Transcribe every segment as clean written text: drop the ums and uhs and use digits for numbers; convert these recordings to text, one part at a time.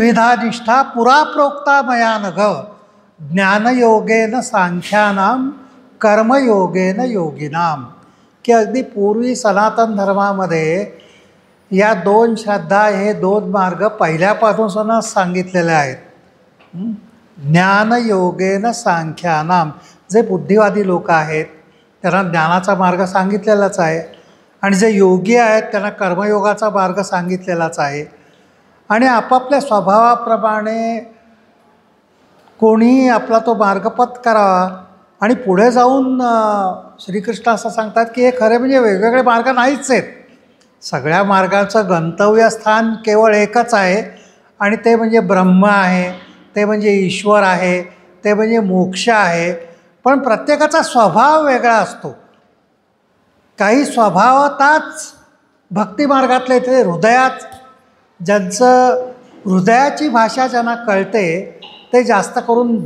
विधानिष्ठा पुरा प्रोक्ता मया नघ ज्ञानयोगेन सांख्यानां कर्मयोगेन योगिनाम. की अगदी पूर्वी सनातन धर्मामध्ये या दोन श्रद्धा, हे दोन मार्ग पहिल्यापासूनच सांगितलेले आहेत. ज्ञानयोगेन सांख्यानाम, जे बुद्धिवादी लोक आहेत त्यांना ज्ञानाचा मार्ग सांगितलेलाच आहे, आणि जे योगी आहेत त्यांना कर्मयोगाचा मार्ग सांगितलेलाच आहे. आणि आपापल्या स्वभावाप्रमाणे कोणीही आपला तो मार्गपथ करावा. आणि पुढे जाऊन श्रीकृष्ण असं सांगतात की हे खरे म्हणजे वेगवेगळे मार्ग नाहीच आहेत. सगळ्या मार्गाचं गंतव्यस्थान केवळ एकच आहे, आणि ते म्हणजे ब्रह्म आहे, ते म्हणजे ईश्वर आहे, ते म्हणजे मोक्ष आहे. पण प्रत्येकाचा स्वभाव वेगळा असतो. काही स्वभावताच भक्तिमार्गातले ते हृदयात, ज्यांचं हृदयाची भाषा ज्यांना कळते ते जास्त करून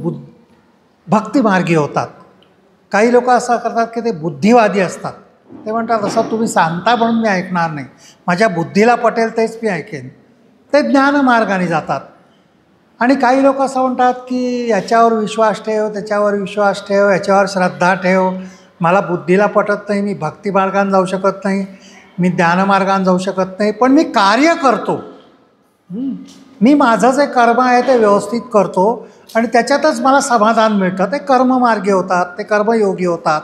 भक्तिमार्गी होतात. काही लोक असं करतात की ते बुद्धिवादी असतात. ते म्हणतात असं तुम्ही सांगता म्हणून मी ऐकणार नाही, माझ्या बुद्धीला पटेल तेच मी ऐकेन. ते ज्ञानमार्गाने जातात. आणि काही लोक असं म्हणतात की याच्यावर विश्वास ठेव, त्याच्यावर विश्वास ठेव, याच्यावर श्रद्धा ठेव, मला बुद्धीला पटत नाही, मी भक्तिमार्गाने जाऊ शकत नाही, मी ज्ञानमार्गाने जाऊ शकत नाही, पण मी कार्य करतो, मी माझं जे कर्म आहे ते व्यवस्थित करतो आणि त्याच्यातच मला समाधान मिळतं. ते कर्ममार्गी होतात, ते कर्मयोगी होतात.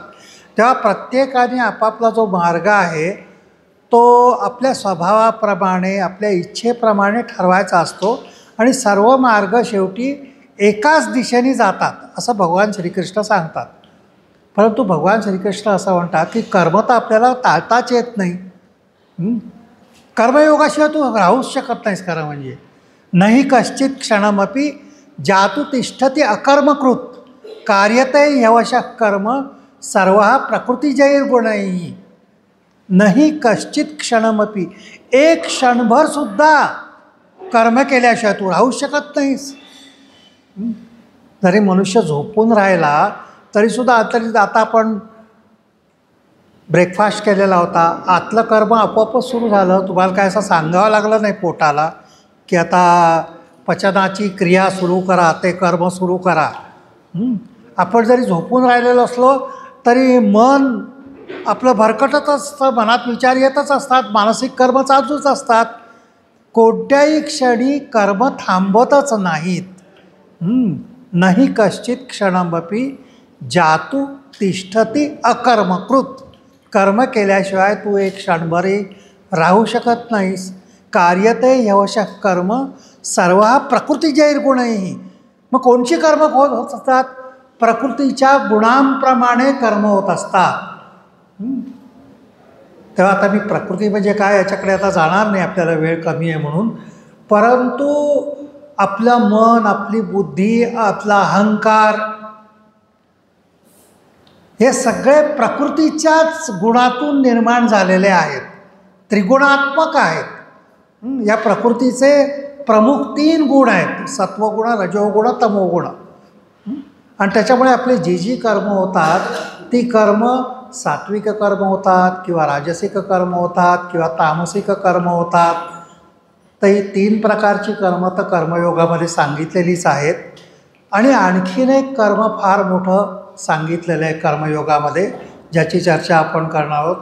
तेव्हा प्रत्येकाने आपापला जो मार्ग आहे तो आपल्या स्वभावाप्रमाणे, आपल्या इच्छेप्रमाणे ठरवायचा असतो, आणि सर्व मार्ग शेवटी एकाच दिशेने जातात असं भगवान श्रीकृष्ण सांगतात. परंतु भगवान श्रीकृष्ण असं म्हणतात की कर्म तर आपल्याला टाळताच येत नाही. कर्मयोगाशिवाय तू राहूच शकत नाहीस. खरं म्हणजे नाही कश्चित क्षणमपि जातु तिष्ठती अकर्मकृत कार्यते ह्यवशः कर्म सर्व प्रकृतिजैर्गुणैः. नाही कश्चित क्षणमपि, एक क्षणभरसुद्धा कर्म केल्याशिवाय तू राहू शकत नाहीस. जरी मनुष्य झोपून राहिला तरीसुद्धा आता आपण ब्रेकफास्ट केलेला होता, आतलं कर्म आपोआपच सुरू झालं. तुम्हाला काय असं सांगावं लागलं नाही पोटाला की आता पचनाची क्रिया सुरू करा, ते कर्म सुरू करा. आपण जरी झोपून राहिलेलो असलो तरी मन आपलं भरकटत असतं, मनात विचार येतच असतात, मानसिक कर्म चालूच असतात. कोणत्याही क्षणी कर्म थांबतच नाहीत. नाही कश्चित क्षणमपि जातु तिष्ठती अकर्मकृत. कर्म केल्याशिवाय तू एक क्षणभरही राहू शकत नाहीस. कार्यते ह्यवशः कर्म सर्व प्रकृतिजैर्गुणैः. मग कोणची कर्म होत असतात? प्रकृतीच्या गुणांप्रमाणे कर्म होत असतात. तेव्हा आता मी प्रकृती म्हणजे काय याच्याकडे आता जाणार नाही, आपल्याला वेळ कमी आहे म्हणून. परंतु आपलं मन, आपली बुद्धी, आपला अहंकार हे सगळे प्रकृतीच्याच गुणातून निर्माण झालेले आहेत, त्रिगुणात्मक आहेत. या प्रकृतीचे प्रमुख 3 गुण आहेत, सत्वगुण, रजोगुण, तमोगुण. आणि त्याच्यामुळे आपली जी कर्म होतात ती कर्म सात्विक कर्म होतात किंवा राजसिक कर्म होतात किंवा तामसिक कर्म होतात. तर ही 3 प्रकारची कर्म तर कर्मयोगामध्ये सांगितलेलीच आहेत. आणि आणखीन एक कर्म फार मोठं सांगितलेलं आहे कर्मयोगामध्ये, ज्याची चर्चा आपण करणार आहोत.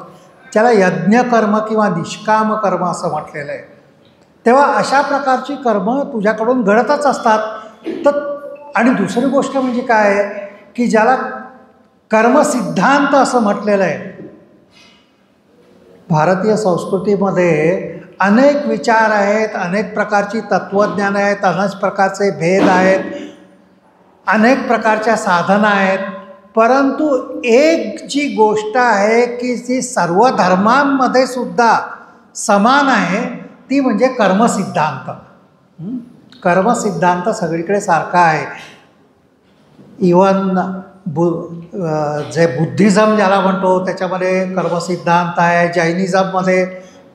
त्याला यज्ञकर्म किंवा निष्काम कर्म असं म्हटलेलं आहे. तेव्हा अशा प्रकारची कर्म तुझ्याकडून घडतच असतात. तर आणि दुसरी गोष्ट म्हणजे काय आहे की ज्याला कर्मसिद्धांत असं म्हटलेलं आहे. भारतीय संस्कृतीमध्ये अनेक विचार आहेत, अनेक प्रकारची तत्त्वज्ञान आहेत, अनेक प्रकारचे भेद आहेत, अनेक प्रकारच्या साधना आहेत. परंतु एक जी गोष्ट आहे की ती सर्व धर्मांमध्ये सुद्धा समान आहे ती म्हणजे कर्मसिद्धांत. कर्मसिद्धांत सगळीकडे सारखा आहे. इवन जे बुद्धिझम ज्याला म्हणतो त्याच्यामध्ये कर्मसिद्धांत आहे, जैनिझममध्ये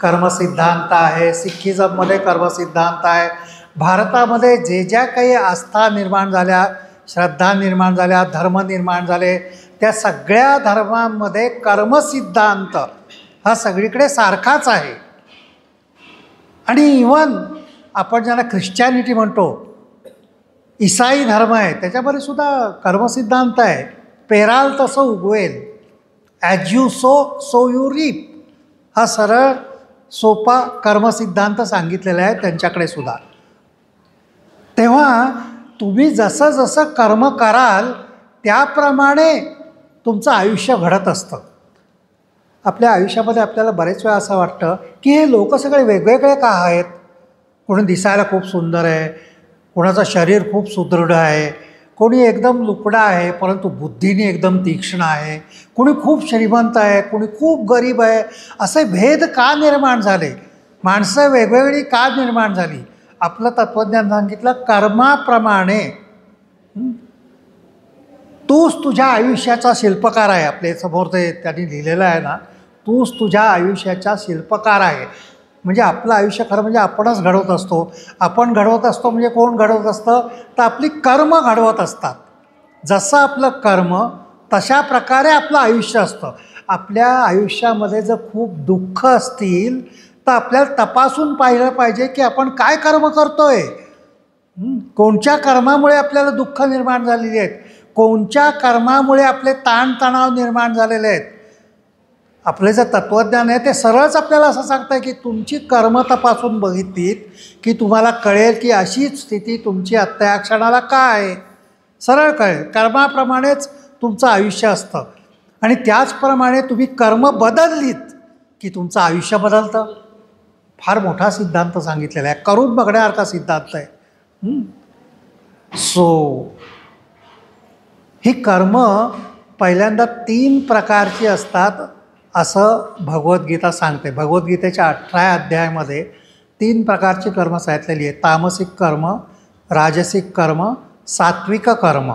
कर्मसिद्धांत आहे, सिखिझममध्ये कर्मसिद्धांत आहे. भारतामध्ये जे ज्या काही आस्था निर्माण झाल्या, श्रद्धा निर्माण झाल्या, धर्म निर्माण झाले, त्या सगळ्या धर्मांमध्ये कर्मसिद्धांत हा सगळीकडे सारखाच आहे. आणि इवन आपण ज्यांना ख्रिश्चॅनिटी म्हणतो, ईसाई धर्म आहे, त्याच्यामध्ये सुद्धा कर्मसिद्धांत आहे. पेराल तसं उगवेल, as you sow you reap, हा सरळ सोपा कर्मसिद्धांत सांगितलेला आहे त्यांच्याकडे सुद्धा. तेव्हा तुम्ही जसं जसं कर्म कराल त्याप्रमाणे तुमचं आयुष्य घडत असतं. आपल्या आयुष्यामध्ये आपल्याला बरेच वेळा असं वाटतं की हे लोक सगळे वेगवेगळे का आहेत. कोणी दिसायला खूप सुंदर आहे, कोणाचं शरीर खूप सुदृढ आहे, कोणी एकदम लुकडा आहे परंतु बुद्धीने एकदम तीक्ष्ण आहे, कोणी खूप श्रीमंत आहे, कोणी खूप गरीब आहे. असे भेद का निर्माण झाले, माणसं वेगवेगळी का निर्माण झाली. आपलं तत्त्वज्ञान सांगितलं कर्माप्रमाणे तूच तुझ्या आयुष्याचा शिल्पकार आहे. आपल्या समोर ते त्यांनी लिहिलेलं आहे ना, तूच तुझ्या आयुष्याचा शिल्पकार आहे. म्हणजे आपलं आयुष्य खरं म्हणजे आपणच घडवत असतो. आपण घडवत असतो म्हणजे कोण घडवत असतं, तर आपली कर्म घडवत असतात. जसं आपलं कर्म तशा प्रकारे आपलं आयुष्य असतं. आपल्या आयुष्यामध्ये जर खूप दुःख असतील तर आपल्याला तपासून पाहिलं पाहिजे की आपण काय कर्म करतो आहे, कोणत्या कर्मामुळे आपल्याला दुःख निर्माण झालेली आहेत, कोणत्या कर्मामुळे आपले ताणतणाव निर्माण झालेले आहेत. आपले जे तत्त्वज्ञान आहे ते सरळच आपल्याला असं सांगतं आहे की तुमची कर्म तपासून बघितलीत की तुम्हाला कळेल की अशीच स्थिती तुमची आत्ता या क्षणाला काय आहे. सरळ कळेल. कर्माप्रमाणेच तुमचं आयुष्य असतं आणि त्याचप्रमाणे तुम्ही कर्म बदललीत की तुमचं आयुष्य बदलतं. फार मोठा सिद्धांत सांगितलेला आहे, करून बघण्यासारखा सिद्धांत आहे. ही कर्म पहिल्यांदा 3 प्रकारची असतात असं भगवद्गीता सांगते. भगवद्गीतेच्या 18 अध्यायामध्ये 3 प्रकारची कर्म सांगितलेली आहे. तामसिक कर्म, राजसिक कर्म, सात्विक कर्म.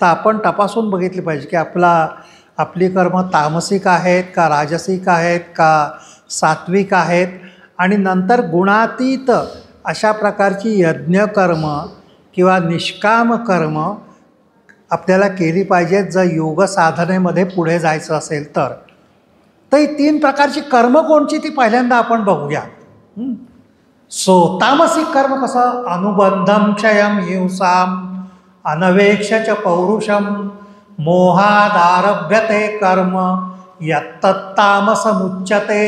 तर आपण तपासून बघितली पाहिजे की आपली कर्म तामसिक आहेत का, राजसिक आहेत का, सात्विक आहेत. आणि नंतर गुणातीत अशा प्रकारची यज्ञकर्म किंवा निष्काम कर्म आपल्याला केली पाहिजेत जर योग साधनेमध्ये पुढे जायचं असेल तर. ही 3 प्रकारची कर्म कोणची ती पहिल्यांदा आपण बघूया. तामसिक कर्म कसं, अनुबंधम क्षयम हिंसाम अनवेक्ष पौरुषम मोहादारभ्यते कर्म यत्तत्तामसमुच्यते.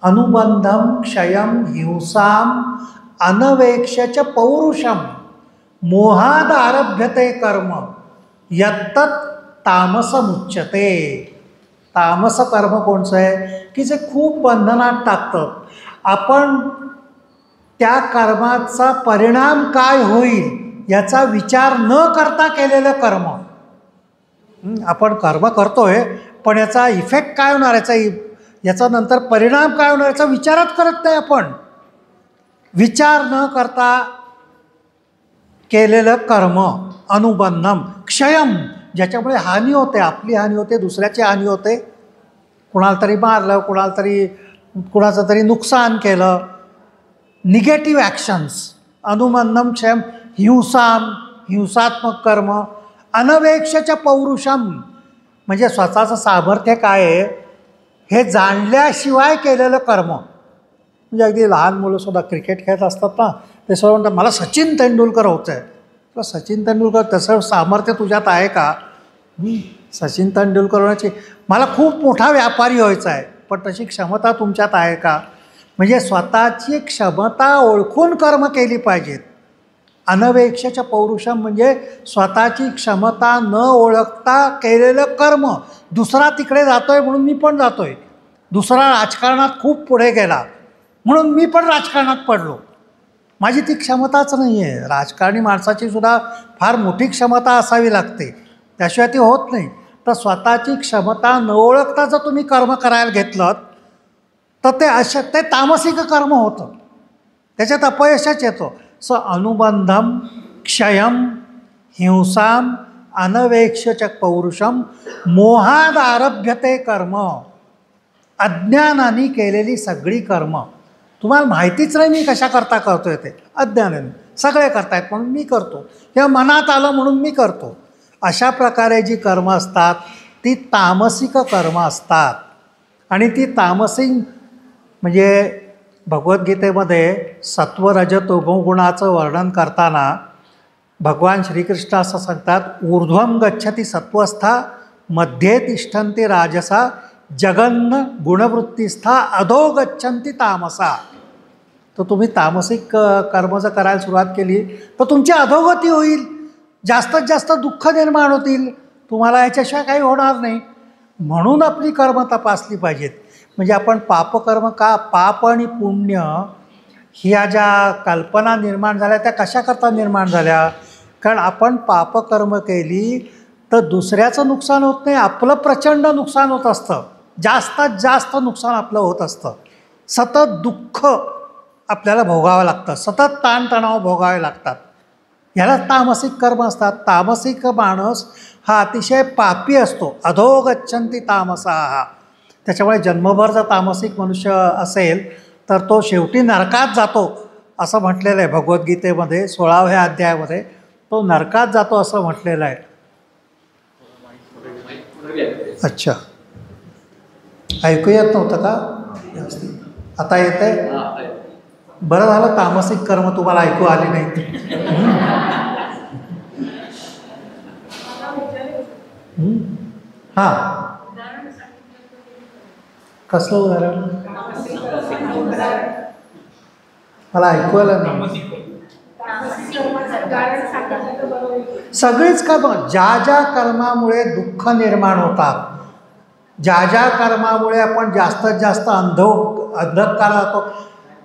अनुबंधम क्षयम हिंसाम अनवेक्ष पौरुषम मोहादारभ्यते कर्म यत्तत् तामसमुच्यते. तामस कर्म कोणचं आहे की जे खूप बंधनात टाकतं. आपण त्या कर्माचा परिणाम काय होईल याचा विचार न करता केलेलं कर्म. आपण कर्म करतोय पण याचा इफेक्ट काय होणार, याचा नंतर परिणाम काय होणार याचा विचारच करत नाही. आपण विचार न करता केलेलं कर्म अनुबंधम क्षयम, ज्याच्यामुळे हानी होते, आपली हानी होते, दुसऱ्याची हानी होते. कुणाला तरी मारलं, कुणाचं तरी नुकसान केलं, निगेटिव्ह ॲक्शन्स. अनुबंधम क्षयम हिंसात्मक कर्म. अनवेक्ष पौरुषम म्हणजे स्वतःचं सामर्थ्य काय आहे हे जाणल्याशिवाय केलेलं कर्म. म्हणजे अगदी लहान मुलंसुद्धा क्रिकेट खेळत असतात ना, ते सर्व म्हणतात मला सचिन तेंडुलकर होतं आहे. तर सचिन तेंडुलकर तसं सामर्थ्य तुझ्यात आहे का. सचिन तेंडुलकर होण्याची, मला खूप मोठा व्यापारी व्हायचा आहे पण तशी क्षमता तुमच्यात आहे का. म्हणजे स्वतःची क्षमता ओळखून कर्म केली पाहिजेत. अनवेक्ष पौरुषम म्हणजे स्वतःची क्षमता न ओळखता केलेलं कर्म. दुसरा तिकडे जातोय म्हणून मी पण जातोय, दुसरा राजकारणात खूप पुढे गेला म्हणून मी पण राजकारणात पडलो. माझी ती क्षमताच नाही आहे. राजकारणी माणसाची सुद्धा फार मोठी क्षमता असावी लागते, त्याशिवाय ती होत नाही. तर स्वतःची क्षमता न ओळखता जर तुम्ही कर्म करायला घेतलं तर ते तामसिक कर्म होतं, त्याच्यात अपयशच येतं. अनुबंधम क्षयम हिंसाम अनवेक्ष पौरुषम मोहादारभ्यते कर्म. अज्ञानाने केलेली सगळी कर्म, तुम्हाला माहितीच नाही मी कशा करता करतोय, ते अज्ञानाने सगळे करतायत म्हणून मी करतो, किंवा मनात आलं म्हणून मी करतो. अशा प्रकारे जी कर्म असतात ती तामसिक कर्म असतात. आणि ती तामसिक म्हणजे भगवद्गीतेमध्ये सत्व रज तमोगुणाचं वर्णन करताना भगवान श्रीकृष्ण असं सांगतात, ऊर्ध्वं गच्छति सत्वस्था मध्ये तिष्ठन्ति राजसा जगन्न गुणवृत्तीस्था अधो गच्छन्ति तामसा. तर तुम्ही तामसिक कर्म जर करायला सुरुवात केली तर तुमची अधोगती होईल, जास्तीत जास्त दुःख निर्माण होतील, तुम्हाला याच्याशिवाय काही होणार नाही. म्हणून आपली कर्म तपासली पाहिजेत. म्हणजे आपण पापकर्म का, पाप आणि पुण्य ह्या ज्या कल्पना निर्माण झाल्या त्या कशाकरता निर्माण झाल्या? कारण आपण पापकर्म केली तर दुसऱ्याचं नुकसान होत नाही, आपलं प्रचंड नुकसान होत असतं, जास्तीत जास्त नुकसान आपलं होत असतं. सतत दुःख आपल्याला भोगावं लागतं, सतत ताणतणाव भोगावे लागतात. ह्याला तामसिक कर्म असतात. तामसिक माणूस हा अतिशय पापी असतो, अधो गच्छन्ति तामसाः. त्याच्यामुळे जन्मभर जर तामसिक मनुष्य असेल तर तो शेवटी नरकात जातो असं म्हटलेलं आहे भगवद्गीतेमध्ये 16व्या अध्यायामध्ये. तो नरकात जातो असं म्हटलेलं आहे. अच्छा, ऐकू येत नव्हतं का? आता येतंय? बरं झालं तामसिक कर्म तुम्हाला ऐकू आली नाही. हां, कसलं उदाहरण? मला ऐकू आलं नाही. सगळीच कर्म, ज्या ज्या कर्मामुळे दुःख निर्माण होतात, ज्या ज्या कर्मामुळे आपण जास्तीत जास्त अंधकार जातो,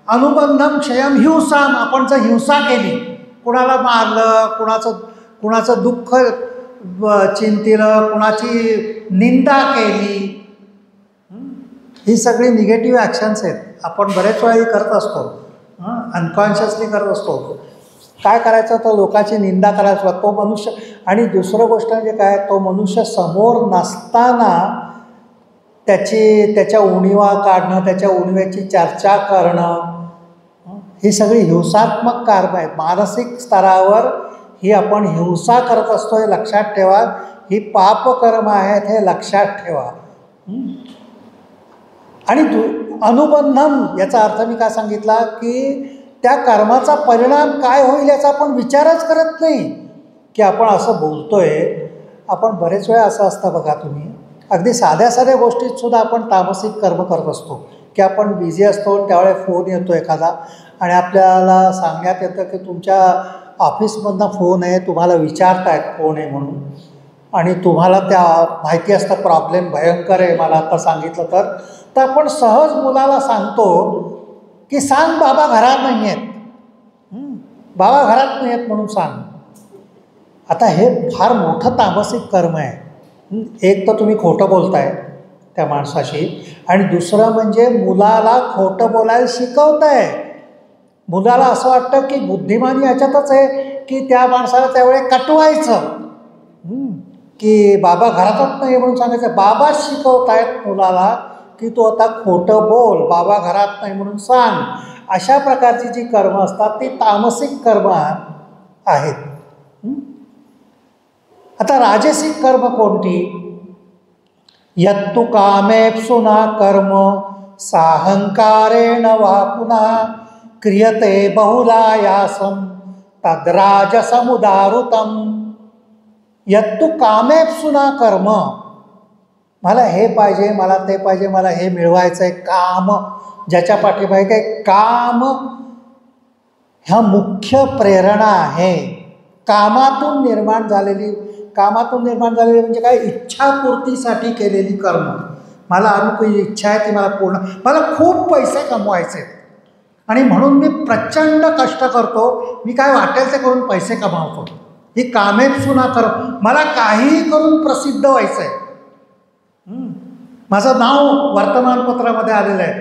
अनुबंधम क्षयम हिंसाम. आपण जर हिंसा केली, कुणाला मारलं, कुणाचं दुःख चिंतिलं, कुणाची निंदा केली, ही सगळी निगेटिव्ह ॲक्शन्स आहेत. आपण बरेच वेळा करत असतो, अनकॉन्शियसली करत असतो. काय करायचं, तर लोकांची निंदा करायचं तो मनुष्य. आणि दुसरं गोष्ट म्हणजे काय, तो मनुष्य समोर नसताना त्याच्या उणिवा काढणं, त्याच्या उणिवेची चर्चा करणं, ही सगळी हिंसात्मक कर्म आहेत. मानसिक स्तरावर ही आपण हिंसा करत असतो, हे लक्षात ठेवा. ही पापकर्म आहेत, हे लक्षात ठेवा. आणि अनुबंधम याचा अर्थ मी काय सांगितला, की त्या कर्माचा परिणाम काय होईल याचा आपण विचारच करत नाही. की आपण असं बोलतोय, आपण बरेच वेळा असं असतं बघा तुम्ही, अगदी साध्या साध्या गोष्टीत सुद्धा आपण तामसिक कर्म करत असतो. की आपण बिझी असतो आणि त्यावेळेस फोन येतो एखादा आणि आपल्याला सांगण्यात येतं की तुमच्या ऑफिसमधनं फोन आहे, तुम्हाला विचारतायत कोण आहे म्हणून, आणि तुम्हाला त्या माहिती असतं प्रॉब्लेम भयंकर आहे मला आता सांगितलं तर आपण सहज मुलाला सांगतो की सांग बाबा घरात नाही आहेत, बाबा घरात नाही आहेत म्हणून सांग. आता हे फार मोठं तामसिक कर्म आहे. एक तर तुम्ही खोटं बोलताय त्या माणसाशी, आणि दुसरं म्हणजे मुलाला खोटं बोलायला शिकवताय. मुलाला असं वाटतं की बुद्धिमानी याच्यातच आहे की त्या माणसाला त्यावेळेस कटवायचं, की बाबा घरातच नाही म्हणून सांगायचं. बाबा शिकवतायत मुलाला की तू आता खोटं बोल, बाबा घरात नाही म्हणून सांग. अशा प्रकारची जी कर्म असतात ती तामसिक कर्म आहेत. आता राजसिक कर्म कोणती? यत्तु कामेप्सुना कर्म साहंकारेण वा पुनः क्रियते बहुलायासम तद्राजसमुदारुतम. यत्तु कामेप्सुना कर्म, मला हे पाहिजे, मला ते पाहिजे, मला हे मिळवायचं आहे, काम, ज्याच्या पाठीमागे काम ह्या मुख्य प्रेरणा आहे. कामातून निर्माण झालेली म्हणजे काय, इच्छापूर्तीसाठी केलेली कर्म. मला अमुक इच्छा आहे ती मला पूर्ण, मला खूप पैसे कमवायचे आणि म्हणून मी प्रचंड कष्ट करतो, मी काय वाटेल ते करून पैसे कमावतो. ही कामेप्सुना कर्म. मला काहीही करून प्रसिद्ध व्हायचं आहे, माझं नाव वर्तमानपत्रामध्ये आलेलं आहे,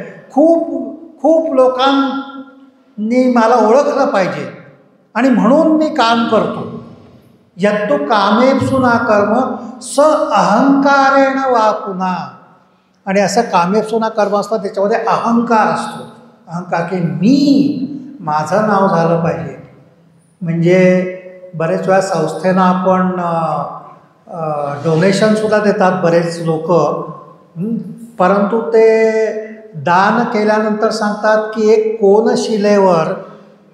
खूप लोकांनी मला ओळखलं पाहिजे आणि म्हणून मी काम करतो. यत्तु कामेप्सुना कर्म स अहंकारेण वा पुन्हा. आणि असं कामेप्सुना कर्म असतं त्याच्यामध्ये अहंकार असतो. अहंकार की मी, माझं नाव झालं पाहिजे. म्हणजे बरेच वेळा संस्थेनं आपण डोनेशनसुद्धा देतात बरेच लोक, परंतु ते दान केल्यानंतर सांगतात की एक कोनशिलेवर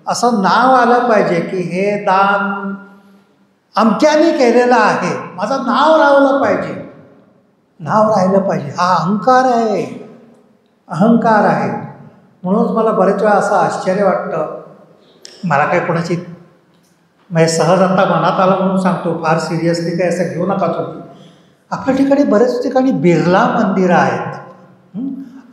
असं नाव आलं पाहिजे की हे दान अमक्याने केलेलं आहे, माझं नाव राहिलं पाहिजे. नाव राहिलं पाहिजे, हा अहंकार आहे, अहंकार आहे. म्हणूनच मला बरेच वेळा असं आश्चर्य वाटतं. मला काही कोणाची म्हणजे सहज आता मनात आलं म्हणून सांगतो, फार सिरियसली काही असं घेऊ नका तुम्ही. आपल्या ठिकाणी बरेच ठिकाणी बिर्ला मंदिरं आहेत.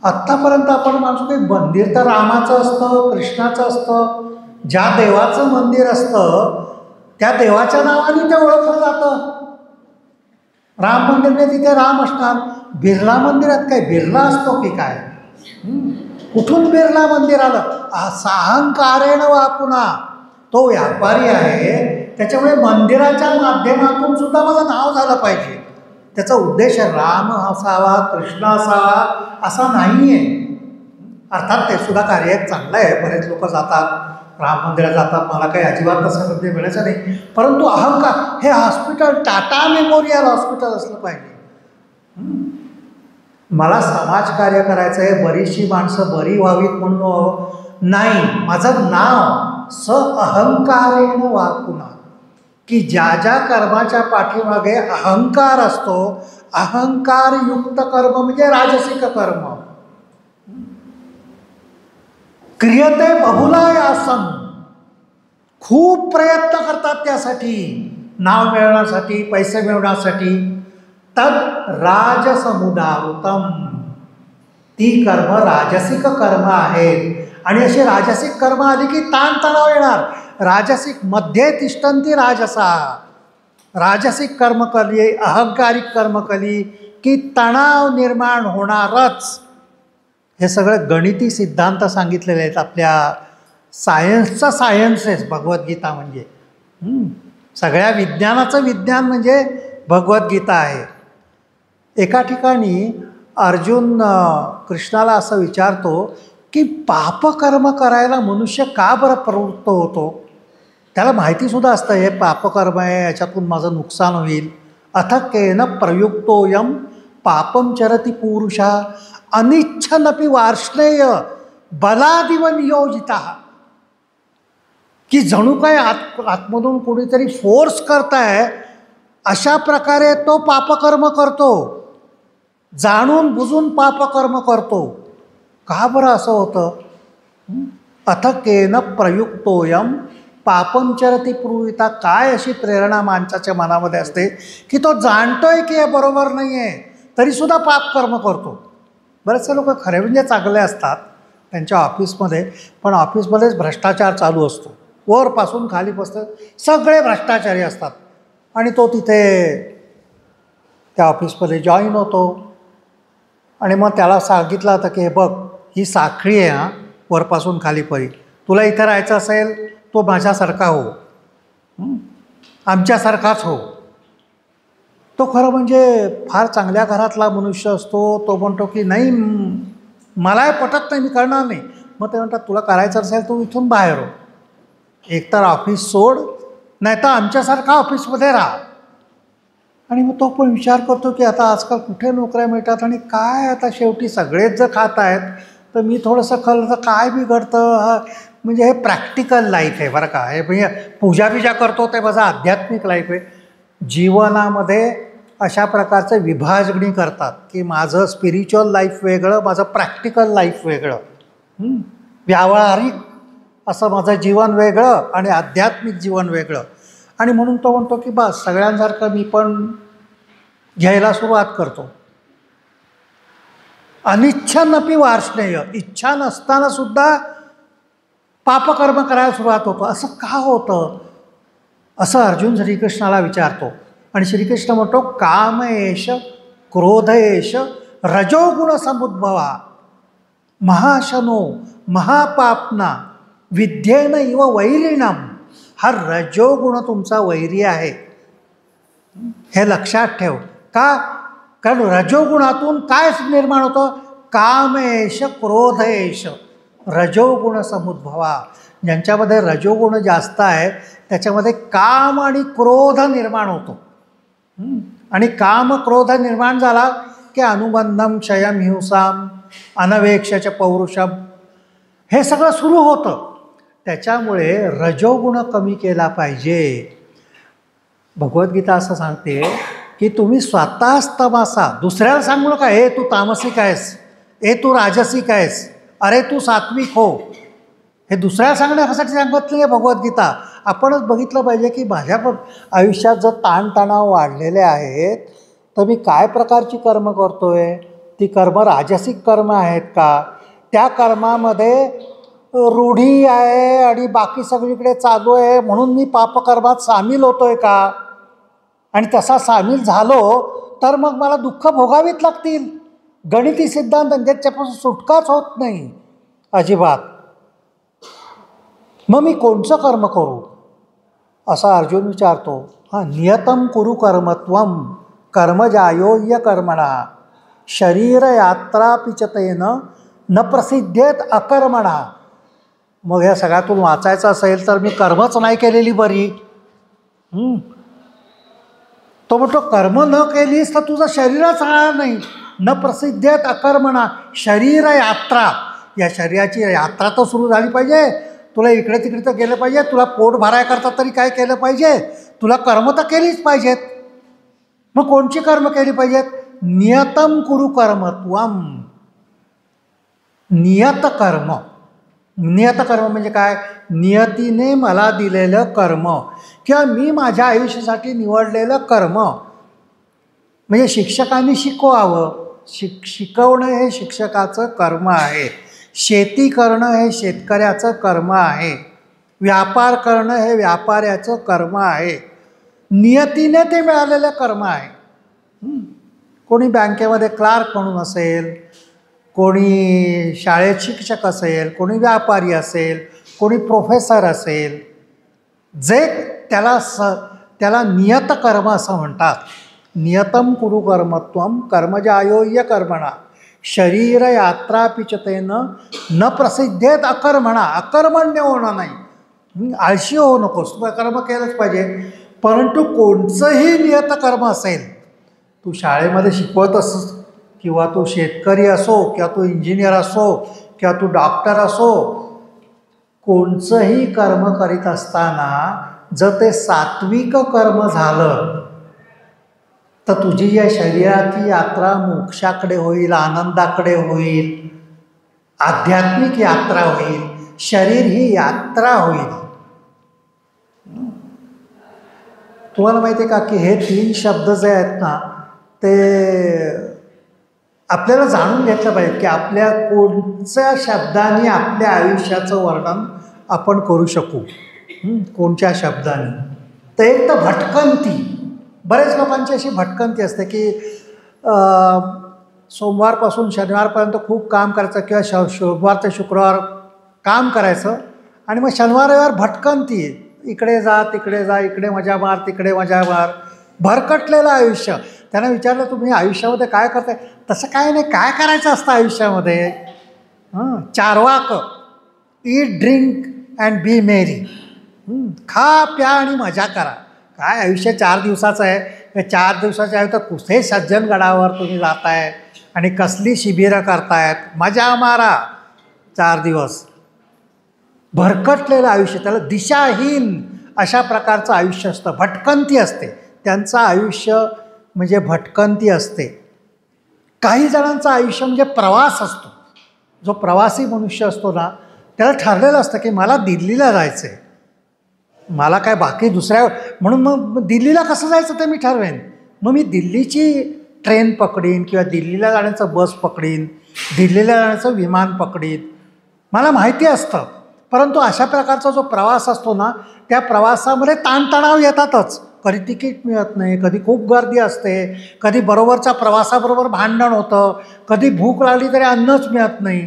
आत्तापर्यंत आपण म्हणतो की मंदिर तर रामाचं असतं, कृष्णाचं असतं. ज्या देवाचं मंदिर असतं त्या देवाच्या नावाने ते ओळखलं जातं. राम मंदिर म्हणजे तिथे राम असणार. बिर्ला मंदिरात काय बिर्ला असतो की काय? कुठून बिर्ला मंदिर आलं? अहंकारेण वापुना. तो व्यापारी आहे, त्याच्यामुळे मंदिराच्या माध्यमातून सुद्धा माझं नाव झालं पाहिजे. त्याचा उद्देश राम असावा, कृष्ण असावा असा नाही आहे. अर्थात ते सुद्धा कार्य चांगलं आहे. बरेच लोक जातात, राम मंदिरात जातात, मला काही अजिबात तसं संधी मिळायचं नाही. परंतु अहंकार, हे हॉस्पिटल टाटा मेमोरियल हॉस्पिटल असलं पाहिजे. मला समाजकार्य करायचं आहे, बरीचशी माणसं बरी व्हावीत म्हणून नाही. माझं नाव अहंकारेण वाकुना, की ज्या ज्या कर्माच्या पाठीमागे अहंकार असतो, अहंकारयुक्त कर्म म्हणजे राजसिक कर्म. क्रियते बहुलायासम, खूप प्रयत्न करतात त्यासाठी, नाव मिळवण्यासाठी, पैसे मिळवण्यासाठी. तद राजसमुदावृतम, ती कर्म राजसिक कर्म आहेत. आणि अशी राजसिक कर्म आली की ताणतणाव येणार. राजसिक मध्ये तिष्ठन्ति राजसा, राजसिक कर्म केली, अहंकारिक कर्म केली की तणाव निर्माण होणारच. हे सगळं गणिती सिद्धांत सांगितलेले आहेत आपल्या सायन्सचा सायन्सेस. भगवद्गीता म्हणजे सगळ्या विज्ञानाचं विज्ञान म्हणजे भगवद्गीता आहे. एका ठिकाणी अर्जुन कृष्णाला असं विचारतो की पापकर्म करायला मनुष्य का बरं प्रवृत्त होतो? त्याला माहितीसुद्धा असतं हे पापकर्म आहे, याच्यातून माझं नुकसान होईल. अथ केन प्रयुक्तोयम पापम चरती पुरुषा अनिच्छनपि वार्ष्णेय बलादिव नियोजिता, की जणू काय आतमधून कोणीतरी फोर्स करताय अशा प्रकारे तो पापकर्म करतो, जाणून बुजून पापकर्म करतो. का बरं असं होतं? अथ केन प्रयुक्तोयम पापम चरती पुरुषा. काय अशी प्रेरणा माणसाच्या मनामध्ये असते की तो जाणतोय की हे बरोबर नाही आहे तरीसुद्धा पापकर्म करतो. बरेचसे लोक खरे म्हणजे चांगले असतात त्यांच्या ऑफिसमध्ये, पण ऑफिसमध्येच भ्रष्टाचार चालू असतो. वरपासून खालीपासून सगळे भ्रष्टाचारी असतात. आणि तो तिथे त्या ऑफिसमध्ये जॉईन होतो. आणि मग त्याला सांगितलं होतं की हे बघ, ही साखळी आहे हा, वरपासून खालीपर्यंत. तुला इथे राहायचं असेल तो माझ्यासारखा हो, आमच्यासारखाच हो. तो खरं म्हणजे फार चांगल्या घरातला मनुष्य असतो. तो म्हणतो की नाही, मला पटत नाही, मी करणार नाही. मग ते म्हणतात तुला करायचं असेल तू इथून बाहेर हो, एकतर ऑफिस सोड, नाही तर आमच्यासारखा ऑफिसमध्ये राहा. आणि मग तो पण विचार करतो की आता आजकाल कुठे नोकऱ्या मिळतात आणि काय, आता शेवटी सगळेच जर खात आहेत तर मी थोडंसं खाल्लं तर काय बिघडतं. हा म्हणजे हे प्रॅक्टिकल लाईफ आहे बरं का. हे म्हणजे पूजा बिजा करतो ते माझं आध्यात्मिक लाईफ आहे. जीवनामध्ये अशा प्रकारचं विभागणी करतात की माझं स्पिरिच्युअल लाईफ वेगळं, माझं प्रॅक्टिकल लाईफ वेगळं, व्यावहारिक असं माझं जीवन वेगळं आणि आध्यात्मिक जीवन वेगळं. आणि म्हणून तो म्हणतो की बस सगळ्यांसारखं मी पण घ्यायला सुरुवात करतो. अनिच्छनपि वार्ष्णेय, इच्छा नसताना सुद्धा पापकर्म करायला सुरुवात होतो. असं का होतं असं अर्जुन श्रीकृष्णाला विचारतो. आणि श्रीकृष्ण म्हणतो कामएष क्रोधएष रजोगुण समुद्भवा महाशनो महापापना विद्येन इव वैरिणम. हा रजोगुण तुमचा वैरी आहे, हे लक्षात ठेव. का? कारण रजोगुणातून काय निर्माण होतं? कामएष क्रोधएष रजोगुण समुद्भवा. ज्यांच्यामध्ये रजोगुण जास्त आहे त्याच्यामध्ये काम आणि क्रोध निर्माण होतो. आणि काम क्रोध निर्माण झाला की अनुबंधम क्षयम हिंसाम अनवेक्षच पौरुषम, हे सगळं सुरू होतं. त्याच्यामुळे रजोगुण कमी केला पाहिजे. भगवद्गीता असं सांगते की तुम्ही स्वतःच तमासा, दुसऱ्याला सांगू नका हे तू तामसिक आहेस, हे तू राजसिक आहेस, अरे तू सात्विक हो. हे दुसऱ्याला सांगण्यासाठी सांगत नाही आहे भगवद्गीता. आपणच बघितलं पाहिजे की माझ्या आयुष्यात जर ताणतणाव वाढलेले आहेत तर मी काय प्रकारची कर्म करतोय. ती कर्म राजसिक कर्म आहेत का, त्या कर्मामध्ये रूढी आहे आणि बाकी सगळीकडे चालू आहे म्हणून मी पापकर्मात सामील होतोय का, आणि तसा सामील झालो तर मग मला दुःख भोगावीच लागतील. गणिती सिद्धांत त्याच्यापासून सुटकाच होत नाही अजिबात. मग मी कोणचं कर्म करू असा अर्जुन विचारतो. नियतम कुरु कर्मत्वम कर्मजायोह्य कर्मणा शरीर यात्रा पिचतेन न प्रसिद्धेत अकर्मणा. मग ह्या सगळ्यातून वाचायचं असेल तर मी कर्मच नाही केलेली बरी. तो म्हणतो कर्म न केलीस तर तुझं शरीरच राहणार नाही. न प्रसिद्धेत अकर्मणा, शरीर यात्रा, या शरीराची यात्रा तर सुरू झाली पाहिजे. तुला इकडे तिकडे तर गेलं पाहिजे, तुला पोट भरायकरता तरी काय केलं पाहिजे, तुला कर्म तर केलीच पाहिजेत. मग कोणची कर्म केली पाहिजेत. नियतम कुरु कर्मत्वम, नियत कर्म. नियत कर्म म्हणजे काय, नियतीने मला दिलेलं कर्म किंवा मी माझ्या आयुष्यासाठी निवडलेलं कर्म. म्हणजे शिक्षकांनी शिकवावं, शिकवणं हे शिक्षकाचं कर्म आहे. शेती करणं हे शेतकऱ्याचं कर्म आहे. व्यापार करणं हे व्यापाऱ्याचं कर्म आहे. नियतीने ते मिळालेलं कर्म आहे. कोणी बँकेमध्ये क्लार्क म्हणून असेल, कोणी शाळेत शिक्षक असेल, कोणी व्यापारी असेल, कोणी प्रोफेसर असेल, जे त्याला नियत कर्म असं म्हणतात. नियतम कुरु कर्मत्वम कर्मजायोह्य कर्मणा शरीर यात्रा पिचतेन न प्रसिद्धेत अकर्मणा. अकर्मण्य होणं नाही, आळशी होऊ नकोस, तू कर्म केलंच पाहिजे. परंतु कोणचंही नियत कर्म असेल, तू शाळेमध्ये शिकवत असस किंवा तू शेतकरी असो किंवा तू इंजिनियर असो किंवा तू डॉक्टर असो, कोणचंही कर्म करीत असताना जर ते सात्विक कर्म झालं तर तुझी या शरीराची यात्रा मोक्षाकडे होईल, आनंदाकडे होईल, आध्यात्मिक यात्रा होईल. शरीर ही यात्रा होईल. तुम्हाला माहिती आहे का की हे 3 शब्द जे आहेत ना ते आपल्याला जाणून घेतलं पाहिजे की आपल्या कोणत्या शब्दाने आपल्या आयुष्याचं वर्णन आपण करू शकू. कोणत्या शब्दाने. तर एक तर भटकंती. बरेच लोकांची अशी भटकंती असते की सोमवारपासून शनिवारपर्यंत खूप काम करायचं किंवा सोमवार ते शुक्रवार काम करायचं आणि मग शनिवार रविवार भटकंती, इकडे जा तिकडे जा, इकडे मजा मार तिकडे मजा मार, भरकटलेलं आयुष्य. त्यांना विचारलं तुम्ही आयुष्यामध्ये काय करताय, तसं काय नाही, काय करायचं असतं आयुष्यामध्ये. 4 वाक, ईट ड्रिंक अँड बी मेरी. खा प्या आणि मजा करा. काय आयुष्य 4 दिवसाचं आहे. हे 4 दिवसाच्या आहे तर कुठे सज्जनगडावर तुम्ही जाताय आणि कसली शिबिरं करतायत, मजा मारा 4 दिवस. भरकटलेलं आयुष्य, त्याला दिशाहीन अशा प्रकारचं आयुष्य असतं, भटकंती असते. त्यांचं आयुष्य म्हणजे भटकंती असते. काही जणांचं आयुष्य म्हणजे प्रवास असतो. जो प्रवासी मनुष्य असतो ना त्याला ठरलेलं असतं की मला दिल्लीला जायचं आहे, मला काय बाकी दुसऱ्या, म्हणून मग दिल्लीला कसं जायचं ते मी ठरवेन. मग मी दिल्लीची ट्रेन पकडीन किंवा दिल्लीला जाण्याचं बस पकडीन, दिल्लीला जाण्याचं विमान पकडीन, मला माहिती असतं. परंतु अशा प्रकारचा जो प्रवास असतो ना त्या प्रवासामध्ये ताणतणाव येतातच. कधी तिकीट मिळत नाही, कधी खूप गर्दी असते, कधी बरोबरच्या प्रवासाबरोबर भांडण होतं, कधी भूक लागली तरी अन्नच मिळत नाही.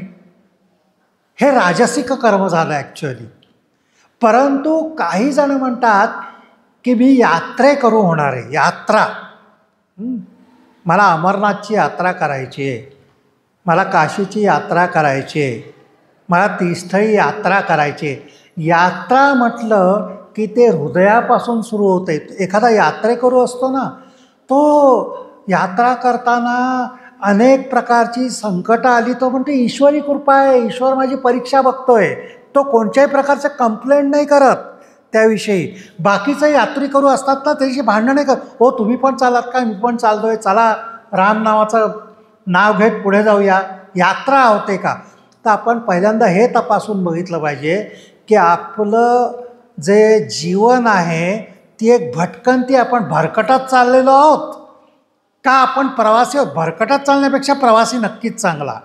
हे राजसिक कर्म झालं ॲक्च्युअली. परंतु काही जण म्हणतात की मी यात्रेकरू होणार आहे. यात्रा, मला अमरनाथची यात्रा करायची आहे, मला काशीची यात्रा करायची आहे, मला तीर्थळी यात्रा करायची आहे. यात्रा म्हटलं की ते हृदयापासून सुरू होते. एखादा यात्रेकरू असतो ना तो यात्रा करताना अनेक प्रकारची संकटं आली तो म्हणते ईश्वरी कृपा आहे, ईश्वर माझी परीक्षा बघतोय. तो कोणत्याही प्रकारचं कंप्लेंट नाही करत त्याविषयी. बाकीचे यात्री करू असतात ना त्याची भांडणं नाही करत. हो तुम्ही पण चालात काय, मी पण चालतोय, चला राम नावाचं नाव घेत पुढे जाऊया, यात्रा होते का. तर आपण पहिल्यांदा हे तपासून बघितलं पाहिजे की आपलं जे जीवन आहे ती एक भटकंती, आपण भरकटत चाललेलो आहोत का आपण प्रवासी आहोत. भरकटत चालण्यापेक्षा प्रवासी नक्कीच चांगला.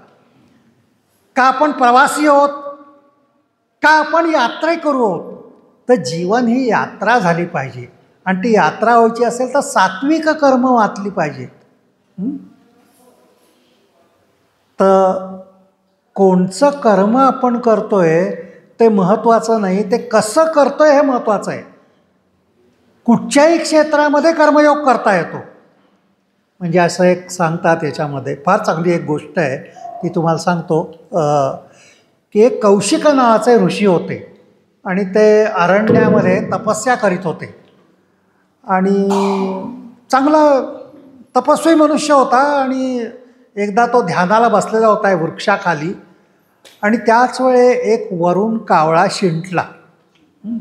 का आपण प्रवासी आहोत का आपण यात्रा करू आहोत. तर जीवन ही यात्रा झाली पाहिजे आणि ती यात्रा व्हायची असेल तर सात्विक कर्म वाचली पाहिजेत. तर कोणचं कर्म आपण करतोय ते महत्त्वाचं नाही, ते कसं करतोय हे महत्त्वाचं आहे. कुठच्याही क्षेत्रामध्ये कर्मयोग करता येतो. म्हणजे असं एक सांगतात याच्यामध्ये फार चांगली एक गोष्ट आहे ती तुम्हाला सांगतो की एक कौशिक नावाचे ऋषी होते आणि ते अरण्यामध्ये तपस्या करीत होते आणि चांगला तपस्वी मनुष्य होता. आणि एकदा तो ध्यानाला बसलेला होता वृक्षाखाली आणि त्याच वेळे एक वरून कावळा शिंटला.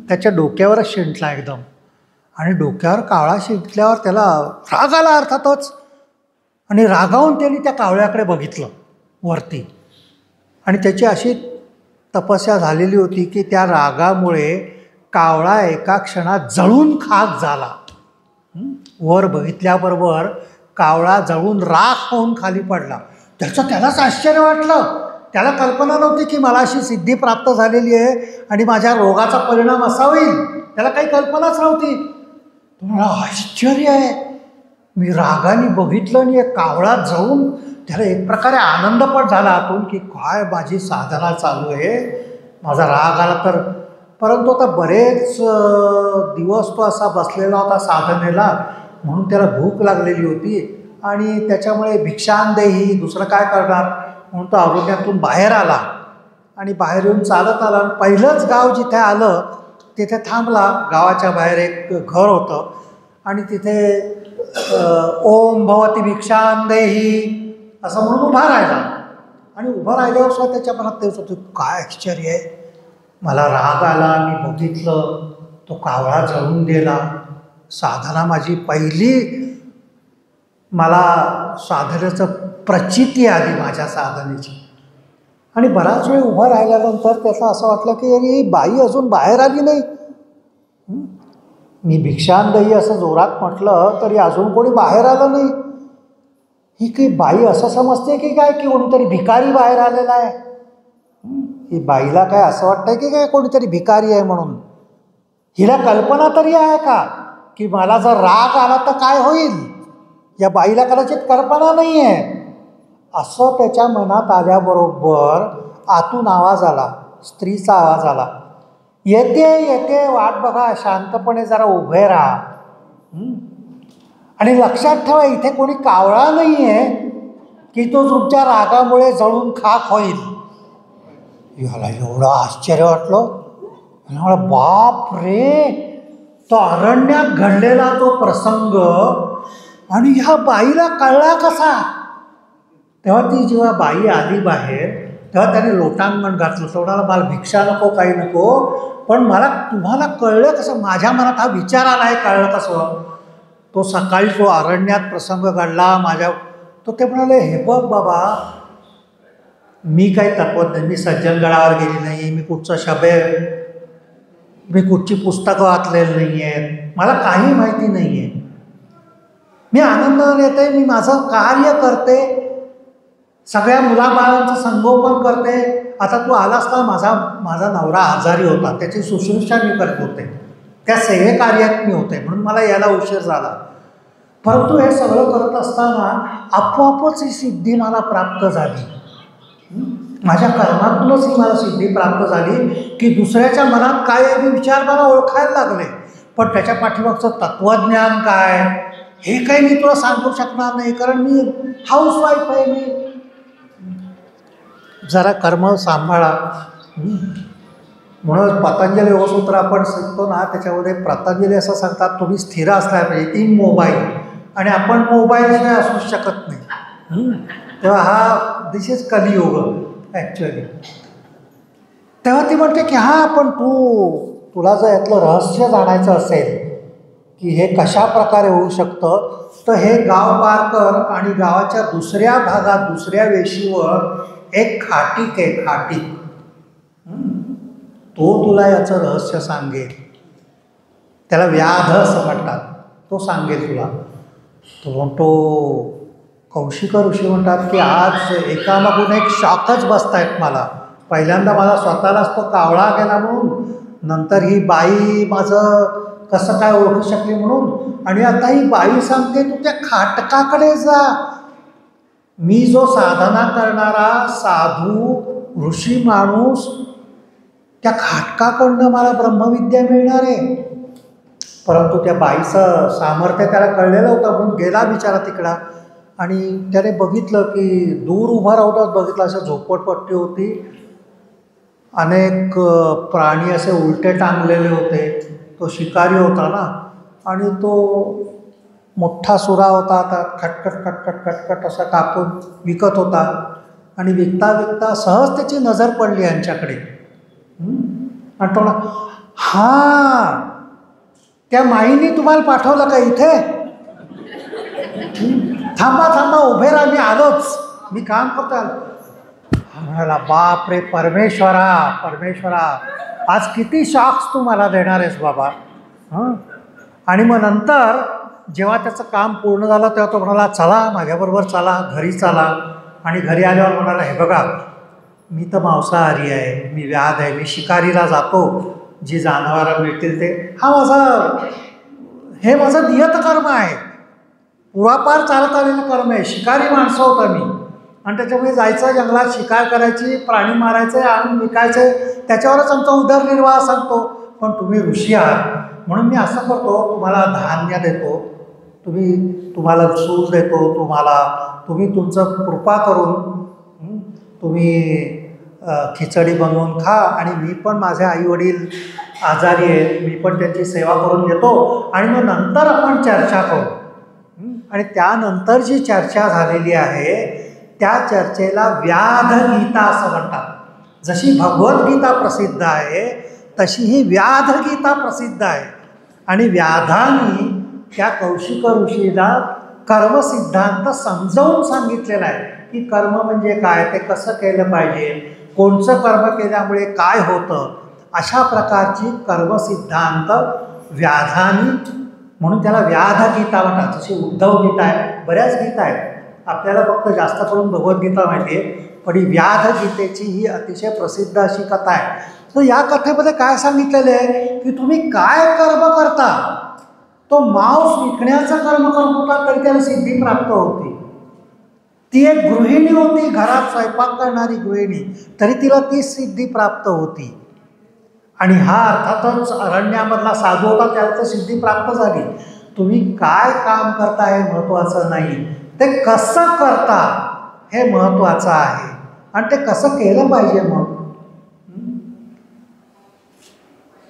त्याच्या डोक्यावरच शिंटला एकदम. आणि डोक्यावर कावळा शिंटल्यावर त्याला राग आला अर्थातच. आणि रागावून त्यांनी त्या कावळ्याकडे बघितलं वरती. आणि त्याची अशी तपस्या झालेली होती की त्या रागामुळे कावळा एका क्षणात जळून खाक झाला. वर बघितल्याबरोबर कावळा जळून राख होऊन खाली पडला. त्यालाच आश्चर्य वाटलं. त्याला कल्पना नव्हती की मला अशी सिद्धी प्राप्त झालेली आहे आणि माझ्या रोगाचा परिणाम असा होईल. त्याला काही कल्पनाच नव्हती. तुम्हाला आश्चर्य आहे, मी रागाने बघितलं आणि एक कावळा जाऊन त्याला एक प्रकारे आनंद पण झाला आतून की काय माझी साधना चालू आहे, माझा राग आला तर. परंतु आता बरेच दिवस तो असा बसलेला होता साधनेला, म्हणून त्याला भूक लागलेली होती आणि त्याच्यामुळे भिक्षांदेही दुसरं काय करणार म्हणून तो अरण्यातून बाहेर आला. आणि बाहेर येऊन चालत आला. पहिलंच गाव जिथे आलं तिथे थांबला. गावाच्या बाहेर एक घर होतं आणि तिथे ओम भवती भिक्षांदेही असं म्हणून उभा राहिला. आणि उभं राहिल्यावर सुद्धा त्याच्या मनात तेच होतं, काय आश्चर्य आहे, मला राग आला, मी बघितलं तो कावळा जळून गेला, साधना माझी पहिली, मला साधनेचं प्रचिती आली माझ्या साधनेची. आणि बराच वेळ उभं राहिल्यानंतर त्याला असं वाटलं की अरे ही बाई अजून बाहेर आली नाही. मी भिक्षांदेही असं जोरात म्हटलं तरी अजून कोणी बाहेर आलं नाही. ही काही बाई असं समजते की काय की कोणीतरी भिकारी बाहेर आलेला आहे. ही बाईला काय असं वाटतंय की काय कोणीतरी भिकारी आहे म्हणून. हिला कल्पना तरी आहे का की मला जर राग आला तर काय होईल. या बाईला कदाचित कल्पना नाही आहे. असं त्याच्या मनात आल्याबरोबर आतून आवाज आला, स्त्रीचा आवाज आला, येते येते, वाट बघा, शांतपणे जरा उभे राहा. आणि लक्षात ठेवा इथे कोणी कावळा नाही आहे की तो तुमच्या रागामुळे जळून खाक होईल. ह्याला एवढं आश्चर्य वाटलं. बाप रे, तो अरण्यात घडलेला तो प्रसंग आणि ह्या बाईला कळला कसा. तेव्हा ती जेव्हा बाई आली बाहेर तेव्हा त्याने लोटांगण घातलं. तेवढा मला भिक्षा नको काही नको, पण मला तुम्हाला कळलं कसं, माझ्या मनात हा विचार आला आहे, कळलं कसं. तो सकाळी जो अरण्यात प्रसंग घडला माझ्या, तो ते म्हणाले हे बघ बाबा, मी काही तत्वज्ञ नाही, मी सज्जनगडावर गेली नाही, मी कुठचं शबे, मी कुठची पुस्तकं वाचलेली नाही आहेत, मला काही माहिती नाही आहे. मी आनंदाने येते, मी माझं कार्य करते, सगळ्या मुलाबाळांचं संगोपन करते. आता तू आलास ना, माझा नवरा आजारी होता, त्याची शुश्रूषा मी करत होते, त्या सेवेकार्यात मी होते, म्हणून मला यायला उशीर झाला. परंतु हे सगळं करत असताना आपोआपच ही सिद्धी मला प्राप्त झाली. माझ्या कर्मातूनच ही मला सिद्धी प्राप्त झाली की दुसऱ्याच्या मनात काय आहे मी विचार मला ओळखायला लागले. पण त्याच्या पाठीमागचं तत्त्वज्ञान काय हे काही मी तुला सांगू शकणार नाही, कारण मी हाऊसवाईफ आहे. मी जरा कर्म सांभाळा. म्हणून पतंजली योगसूत्र आपण शिकतो ना, त्याच्यामध्ये पतंजली असं सांगतात तुम्ही स्थिर असला पाहिजे. इन मोबाईल, आणि आपण मोबाईलशिवाय असू शकत नाही. तेव्हा हा दिस इज कलियुग ॲक्च्युअली. तेव्हा ती म्हणते की हां, पण तुला जर यातलं रहस्य जाणायचं असेल की हे कशा प्रकारे होऊ शकतं, तर हे गाव पार कर आणि गावाच्या दुसऱ्या भागात, दुसऱ्या वेशीवर एक खाटीक आहे, खाटीक. तो तुला याचं रहस्य सांगेल. त्याला व्याध असं म्हणतात. तो सांगेल तुला. तो म्हणतो, कौशिक ऋषी म्हणतात की आज एकामागून एक शॉकच बसतायत मला. पहिल्यांदा मला स्वतःलाच तो कावळा गेला म्हणून, नंतर ही बाई माझं कसं काय ओळखू शकली म्हणून, आणि आता ही बाई सांगते तू त्या खाटकाकडे जा. मी जो साधना करणारा साधू ऋषी माणूस, त्या खाटकाकडनं मला ब्रह्मविद्या मिळणार आहे. परंतु त्या बाईचं सामर्थ्य त्याला कळलेलं होतं म्हणून गेला बिचारा तिकडा. आणि त्याने बघितलं की दूर उभा राहतात, बघितलं असं झोपडपट्टी होती, अनेक प्राणी असे उलटे टांगलेले होते. तो शिकारी होता ना, आणि तो मोठा सुरा होता. आता खटखट खटखट खटखट असा कापून विकत होता. आणि विकता विकता सहज त्याची नजर पडली यांच्याकडे. आणि तो हां, त्या माईने तुम्हाला पाठवलं का इथे? थांबा थांबा, उभे राहा, मी आलोच, मी काम करतो आलो. म्हणाला, बाप रे परमेश्वरा, परमेश्वरा, आज किती शॉक्स तू मला देणार आहेस बाबा. हां. आणि मग नंतर जेव्हा त्याचं काम पूर्ण झालं तेव्हा तो म्हणाला, चला माझ्याबरोबर चला, घरी चला. आणि घरी आल्यावर म्हणाला, हे बघा, मी तर मांसाहारी आहे, मी व्याध आहे, मी शिकारीला जातो, जी जनावरं मिळतील ते, हे माझं नियत कर्म आहे, पुरापार चालत आलेलं कर्म आहे. शिकारी माणसं होता मी, आणि त्याच्यामुळे जायचं जंगलात, शिकार करायची, प्राणी मारायचे आणि विकायचे, त्याच्यावरच आमचा उदरनिर्वाह सांगतो. पण तुम्ही ऋषी आहात म्हणून मी असं करतो, तुम्हाला धान्य देतो, तुम्हाला सूज देतो, तुम्ही तुमचं कृपा करून तुम्ही खिचडी बनवून खा, आणि मी पण माझे आईवडील आजारी आहेत, मी पण त्यांची सेवा करून घेतो, आणि मग नंतर आपण चर्चा करू. आणि त्यानंतर जी चर्चा झालेली आहे त्या चर्चेला व्याधगीता असं म्हणतात. जशी भगवद्गीता प्रसिद्ध आहे तशी ही व्याधगीता प्रसिद्ध आहे. आणि व्याधांनी त्या कौशिक ऋषीला कर्मसिद्धांत समजावून सांगितलेला आहे की कर्म म्हणजे काय, ते कसं केलं पाहिजे, कोणचं कर्म केल्यामुळे काय होतं, अशा प्रकारची कर्मसिद्धांत व्याधानी, म्हणून त्याला व्याधगीता म्हणतात. जशी उद्धव गीता आहे, बऱ्याच गीता आहेत, आपल्याला फक्त जास्त करून भगवद्गीता माहिती आहे, पण ही व्याधगीतेची ही अतिशय प्रसिद्ध अशी कथा आहे. तर या कथेमध्ये काय सांगितलेलं आहे की तुम्ही काय कर्म करता, तो मांस विकण्याचं कर्म करत होता तरी त्याला सिद्धी प्राप्त होती. ती एक गृहिणी होती, घरात स्वयंपाक करणारी गृहिणी, तरी तिला ती सिद्धी प्राप्त होती. आणि हा अर्थातच अरण्यामधला साधू होता, त्याला तर सिद्धी प्राप्त झाली. तुम्ही काय काम करता हे महत्त्वाचं नाही, ते कसं करता हे महत्त्वाचं आहे, आणि ते कसं केलं पाहिजे.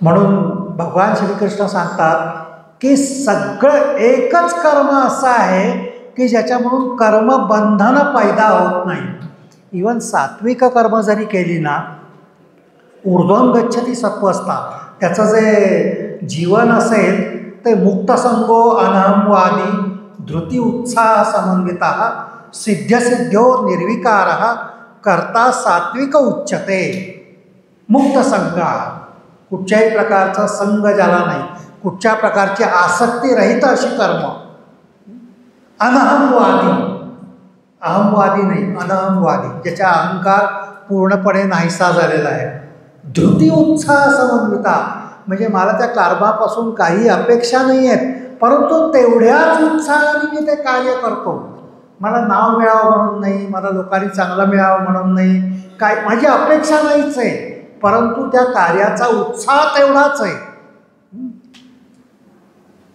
म्हणून भगवान श्रीकृष्ण सांगतात की सगळं एकच कर्म असं आहे की ज्याच्यामधून कर्मबंधन पैदा होत नाही. इवन सात्विक कर्म जरी केली ना, ऊर्ध्वं गच्छती सत्वस्था, त्याचं जे जीवन असेल ते मुक्तसंगो अनहंवादी धृती उत्साह समन्विता सिद्ध्यसिद्ध्यो निर्विकारः कर्ता सात्विक उच्यते. मुक्तसंग, कुठच्याही प्रकारचा संग ज्याला नाही, कुठच्या प्रकारची आसक्ती रहित अशी कर्म. अनहंवादी, अहंवादी नाही, अनहंवादी, ज्याचा अहंकार पूर्णपणे नाहीसा झालेला आहे. धृती उत्साह समन्विता, म्हणजे मला त्या कर्मापासून काही अपेक्षा नाही आहेत, परंतु तेवढ्याच उत्साहाने मी ते कार्य करतो. मला नाव मिळावं म्हणून नाही, मला लोकांनी चांगलं मिळावं म्हणून नाही, काय माझी अपेक्षा नाहीच आहे, परंतु त्या कार्याचा उत्साह तेवढाच आहे.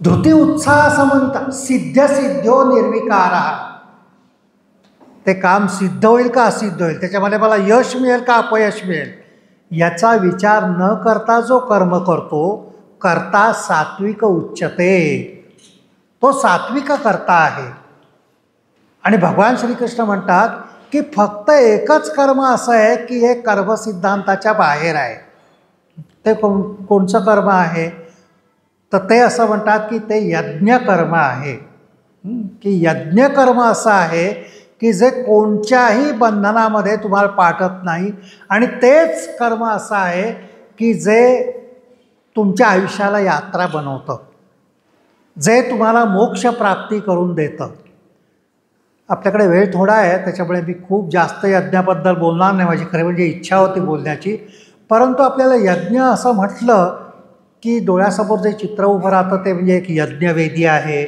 धृती उत्साह समन्विता सिद्ध्यसिद्ध्यो निर्विकारः, ते काम सिद्ध होईल का असिद्ध होईल, त्याच्यामध्ये मला यश मिळेल का अपयश मिळेल, याचा विचार न करता जो कर्म करतो, कर्ता सात्विक उच्यते, तो सात्विक कर्ता आहे. आणि भगवान श्रीकृष्ण म्हणतात की फक्त एकच कर्म असं आहे की हे कर्मसिद्धांताच्या बाहेर आहे. ते कोणचं कर्म आहे? तर ते असं म्हणतात की ते यज्ञकर्म आहे. की यज्ञकर्म असं आहे की जे कोणत्याही बंधनामध्ये तुम्हाला पाठत नाही, आणि तेच कर्म असं आहे की जे तुमच्या आयुष्याला यात्रा बनवतं, जे तुम्हाला मोक्षप्राप्ती करून देतं. आपल्याकडे वेळ थोडा आहे, त्याच्यामुळे मी खूप जास्त यज्ञाबद्दल बोलणार नाही. माझी खरी म्हणजे इच्छा होती बोलण्याची, परंतु आपल्याला यज्ञ असं म्हटलं की डोळ्यासमोर जे चित्र उभं राहतं ते म्हणजे एक यज्ञवेदी आहे.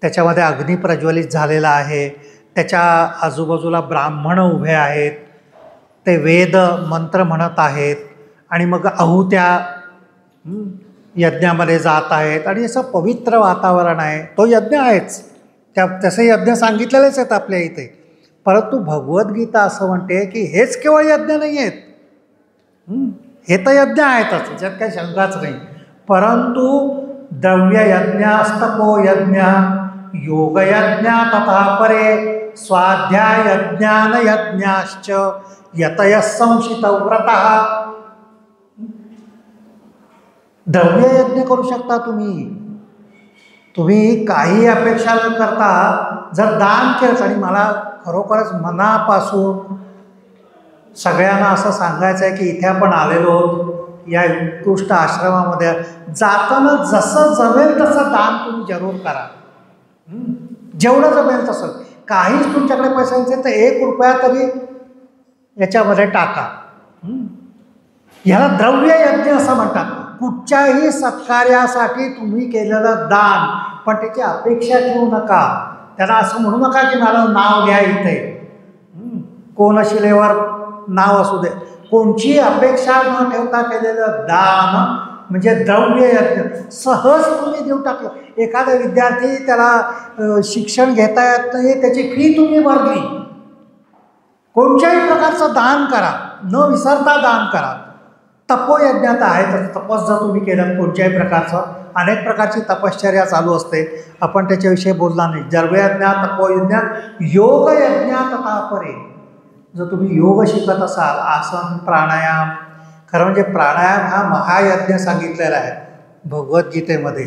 त्याच्यामध्ये अग्नी प्रज्वलित झालेला आहे, त्याच्या आजूबाजूला ब्राह्मण उभे आहेत, ते वेद मंत्र म्हणत आहेत, आणि मग आहुत्या यज्ञामध्ये जात आहेत, आणि असं पवित्र वातावरण आहे. तो यज्ञ आहेच, तसे यज्ञ सांगितलेलेच आहेत आपल्या इथे. परंतु भगवद्गीता असं म्हणते की हेच केवळ यज्ञ नाही आहेत. हे तर यज्ञ आहेतच, याच्यात काही शंकाच नाही. परंतु द्रव्ययज्ञ, तपो यज्ञ, योगयज्ञ तथा परे स्वाध्याय ज्ञान यज्ञाश्च यतयः संशितव्रतः. द्रव्ययज्ञ करू शकता तुम्ही काही अपेक्षा न करता जर दान केलं, आणि मला खरोखरच मनापासून सगळ्यांना असं सांगायचं आहे की इथे आपण आलेलो या उत्कृष्ट आश्रमामध्ये, जाताना जसं जमेल तसं दान तुम्ही जरूर करा. जेवढं जमेल तसं. काहीच तुमच्याकडे पैसे नसेल तर 1 रुपया तरी याच्यामध्ये टाका. ह्याला द्रव्ययज्ञ असं म्हणतात. कुठच्याही सत्कार्यासाठी तुम्ही केलेलं दान, पण त्याची अपेक्षा ठेवू नका. त्यांना असं म्हणू नका की मला नाव द्या इथे, कोण शिलेवर नाव असू दे. कोणची अपेक्षा न ठेवता केलेलं दान म्हणजे द्रव्ययज्ञ. सहज तुम्ही देऊ टाकलं. एखादा विद्यार्थी, त्याला शिक्षण घेता येत नाही, त्याची फी तुम्ही भरली. कोणत्याही प्रकारचं दान करा, न विसरता दान करा. तपोयज्ञात आहे, तर तपस जर तुम्ही केलं कोणत्याही प्रकारचं, अनेक प्रकारची तपश्चर्या चालू असते, आपण त्याच्याविषयी बोलणार नाही. द्रव्ययज्ञ, तपोयज्ञ, योगयज्ञ तथा परे. जर तुम्ही योग शिकत असाल, आसन प्राणायाम, खरं म्हणजे प्राणायाम हा महायज्ञ सांगितलेला आहे भगवद्गीतेमध्ये.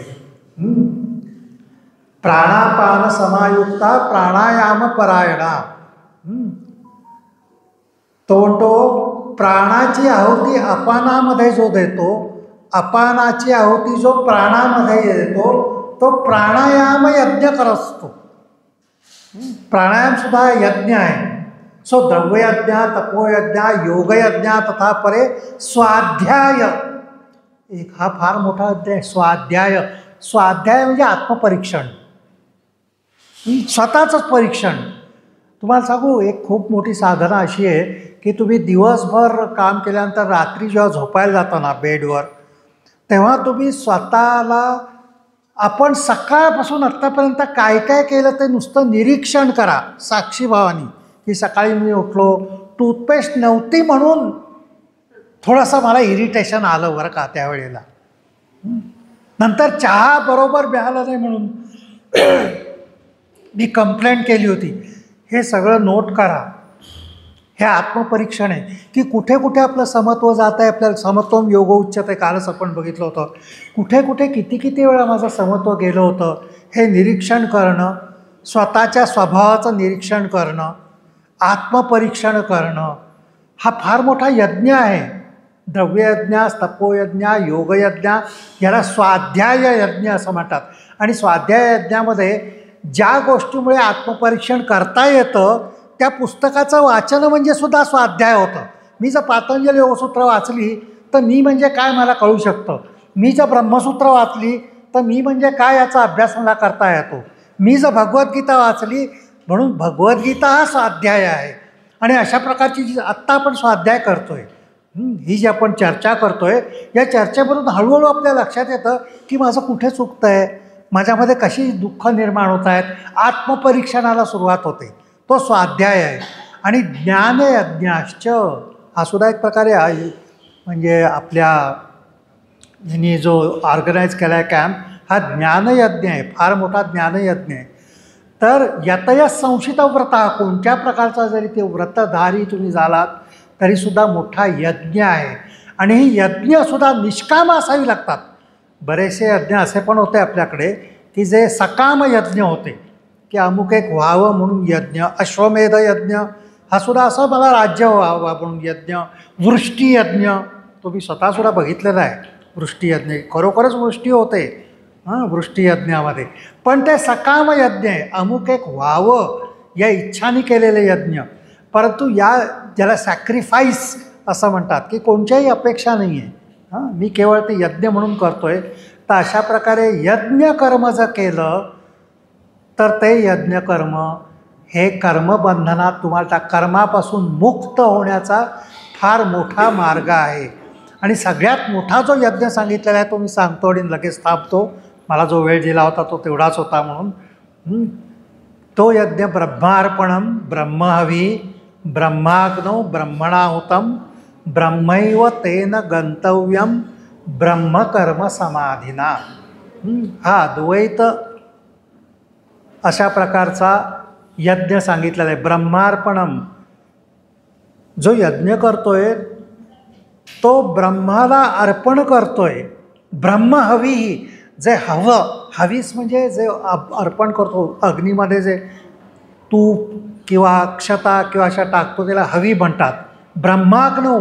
प्राणापान समायुक्ता प्राणायाम परायणा. तो म्हणतो प्राणाची आहुती अपानामध्ये जो देतो, अपानाची आहुती जो प्राणामध्ये देतो, तो प्राणायाम यज्ञ करत असतो. प्राणायाम सुद्धा यज्ञ आहे. सो द्रव्ययज्ञ, तपोयज्ञ, योगयज्ञ तथा परे स्वाध्याय. एक हा फार मोठा अध्याय. स्वाध्याय. स्वाध्याय म्हणजे आत्मपरीक्षण, स्वतःचंच परीक्षण. तुम्हाला सांगू, एक खूप मोठी साधना अशी आहे की तुम्ही दिवसभर काम केल्यानंतर रात्री जेव्हा झोपायला जाता ना बेडवर, तेव्हा तुम्ही स्वतःला, आपण सकाळपासून आत्तापर्यंत काय काय केलं ते नुसतं निरीक्षण करा साक्षीभावानी. की सकाळी मी उठलो, टूथपेस्ट नव्हती म्हणून थोडंसं मला इरिटेशन आलं बरं का त्यावेळेला. नंतर चहा बरोबर मिळालं नाही म्हणून मी कंप्लेंट केली होती. हे सगळं नोट करा. हे आत्मपरीक्षण आहे की कुठे कुठे आपलं समत्व जात आहे. आपल्याला समत्वम योग उच्चते, कालच आपण बघितलं होतं. कुठे कुठे किती किती वेळा माझं समत्व गेलं होतं, हे निरीक्षण करणं, स्वतःच्या स्वभावाचं निरीक्षण करणं, आत्मपरीक्षण करणं, हा फार मोठा यज्ञ आहे. द्रव्ययज्ञ, तपोयज्ञ, योगयज्ञ, याला स्वाध्याय यज्ञ असं म्हणतात. आणि स्वाध्याय यज्ञामध्ये ज्या गोष्टीमुळे आत्मपरीक्षण करता येतं, त्या पुस्तकाचं वाचन म्हणजे सुद्धा स्वाध्याय होतं. मी जर पातंजली योगसूत्र वाचली तर मी म्हणजे काय मला कळू शकतं. मी जर ब्रह्मसूत्र वाचली तर मी म्हणजे काय याचा अभ्यास मला करता येतो. मी जर भगवद्गीता वाचली, म्हणून भगवद्गीता हा स्वाध्याय आहे. आणि अशा प्रकारची जी आत्ता आपण स्वाध्याय करतो आहे, ही जी आपण चर्चा करतो आहे, या चर्चेमधून हळूहळू आपल्या लक्षात येतं की माझं कुठे चुकतं आहे, माझ्यामध्ये कशी दुःख निर्माण होत आहेत. आत्मपरीक्षणाला सुरुवात होते. तो स्वाध्याय आहे. आणि ज्ञानयज्ञाश्च हा सुद्धा एक प्रकारे आहे. म्हणजे आपल्या यांनी जो ऑर्गनाईज केला आहे कॅम्प, हा ज्ञानयज्ञ आहे, फार मोठा ज्ञानयज्ञ आहे. तर यतय संशित व्रत, कोणत्या प्रकारचा जरी ते व्रतधारी तुम्ही झालात तरीसुद्धा मोठा यज्ञ आहे. आणि ही यज्ञसुद्धा निष्काम असावी लागतात. बरेचसे यज्ञ असे पण होते आपल्याकडे की जे सकाम यज्ञ होते, की अमुक एक व्हावं म्हणून यज्ञ. अश्वमेध यज्ञ हा सुद्धा असं मला राज्य व्हावं म्हणून यज्ञ. वृष्टी यज्ञ तो मी स्वतःसुद्धा बघितलेला आहे. वृष्टी यज्ञ खरोखरच वृष्टी होते वृष्टी यज्ञामध्ये, पण ते सकाम यज्ञ आहे, अमुक एक व्हावं या इच्छाने केलेले यज्ञ. परंतु या ज्याला सॅक्रिफाईस असं म्हणतात की कोणत्याही अपेक्षा नाही आहे, मी केवळ ते यज्ञ म्हणून करतो आहे. तर अशा प्रकारे यज्ञकर्म जर केलं तर ते यज्ञकर्म हे कर्मबंधनात तुम्हाला त्या कर्मापासून मुक्त होण्याचा फार मोठा मार्ग आहे. आणि सगळ्यात मोठा जो यज्ञ सांगितलेला आहे तो मी सांगतो आणि लगेच थांबतो, मला जो वेळ दिला होता तो तेवढाच होता म्हणून. तो यज्ञ ब्रह्मार्पणम, ब्रह्महवी, ब्रह्माग्नौ ब्रह्मणाहुतम, ब्रह्मैव तेन गंतव्यम ब्रह्मकर्म समाधिना. हा द्वैत अशा प्रकारचा यज्ञ सांगितलेला आहे. ब्रह्मार्पणम, जो यज्ञ करतोय तो ब्रह्माला अर्पण करतोय. ब्रह्महवी, जे हवं, हवीस म्हणजे जे अर्पण करतो अग्नीमध्ये जे तूप किंवा अक्षता किंवा अशा टाकतो त्याला हवी म्हणतात. ब्रह्माग्नौ,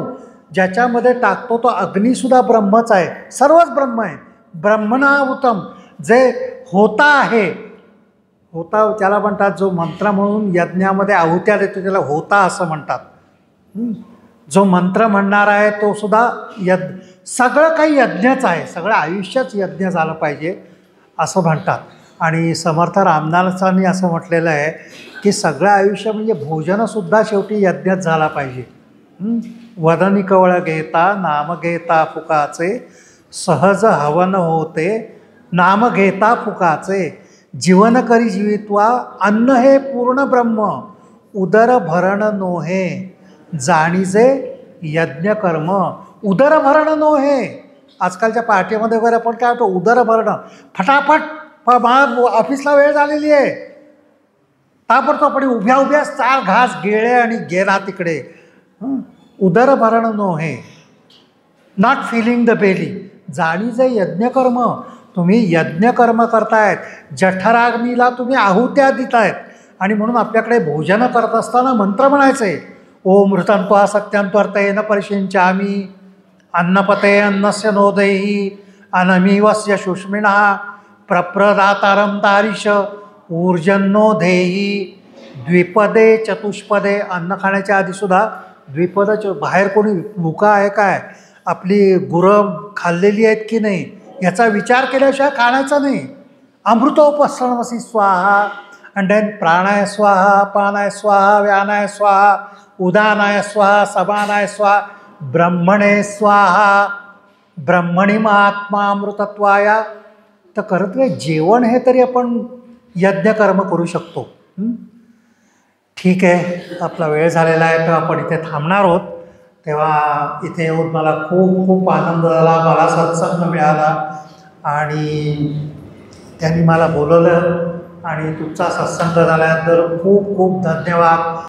ज्याच्यामध्ये टाकतो तो अग्नीसुद्धा ब्रह्मच आहे, सर्वच ब्रह्म आहे. ब्रह्मणाहुतम, जे होता आहे, होता त्याला म्हणतात, जो मंत्र म्हणून यज्ञामध्ये आहुत्या देतो त्याला होता असं म्हणतात. जो मंत्र म्हणणार आहे तो सुद्धा सगळं काही यज्ञच आहे, सगळं आयुष्यच यज्ञ झालं पाहिजे असं म्हणतात. आणि समर्थ रामदासांनी असं म्हटलेलं आहे की सगळं आयुष्य म्हणजे भोजनसुद्धा शेवटी यज्ञच झाला पाहिजे. वदनी कवळ घेता नाम घेता फुकाचे, सहज हवन होते नाम घेता फुकाचे, जीवन करी जीवित्वा अन्न हे पूर्ण ब्रह्म, उदर भरण नोहे जाणीजे यज्ञकर्म. उदर भरण नोहे, आजकालच्या पार्टीमध्ये वगैरे आपण काय होतं, उदर भरणं, फटाफट ऑफिसला वेळ झालेली आहे, ताबडतोब आपण उभ्या उभ्या 4 घास गिळले आणि गेला तिकडे. उदर भरण नोहे, नॉट फिलिंग द बेली. जाणीजे यज्ञकर्म, तुम्ही यज्ञकर्म करतायत, जठराग्नीला तुम्ही आहुत्या देतायत. आणि म्हणून आपल्याकडे भोजन करत असताना मंत्र म्हणायचे, ओम मृतंत्वा सत्यांत्वर्तयेन परिशिंचामि, अन्नपते अन्नस्य नोदेहि, अनमीवस्य शुष्मिणः, प्रप्रदातारं तारिश ऊर्जन्नो देही. द्विपदे चतुष्पदे, अन्न खाण्याच्या आधीसुद्धा द्विपद, बाहेर कोणी भुका आहे काय, आपली गुरं खाल्लेली आहेत की नाही याचा विचार केल्याशिवाय खाण्याचा नाही. अमृतोपसरणमसी स्वाहा, and then प्राणाय स्वाहा, पानाय स्वाहा, व्यानाय स्वाहा, उदानाय स्वाहा, समानाय स्वाहा, ब्रह्मणे स्वाहा, ब्रह्मणी महात्मा अमृतत्वाया. तर करत नाही जेवण हे तरी आपण यज्ञकर्म करू शकतो. ठीक आहे, आपला वेळ झालेला आहे तर आपण इथे थांबणार आहोत. तेव्हा इथे येऊन मला खूप खूप आनंद झाला, मला सत्संग मिळाला आणि त्यांनी मला बोलवलं आणि तुमचा सत्संग झाल्यानंतर खूप खूप धन्यवाद.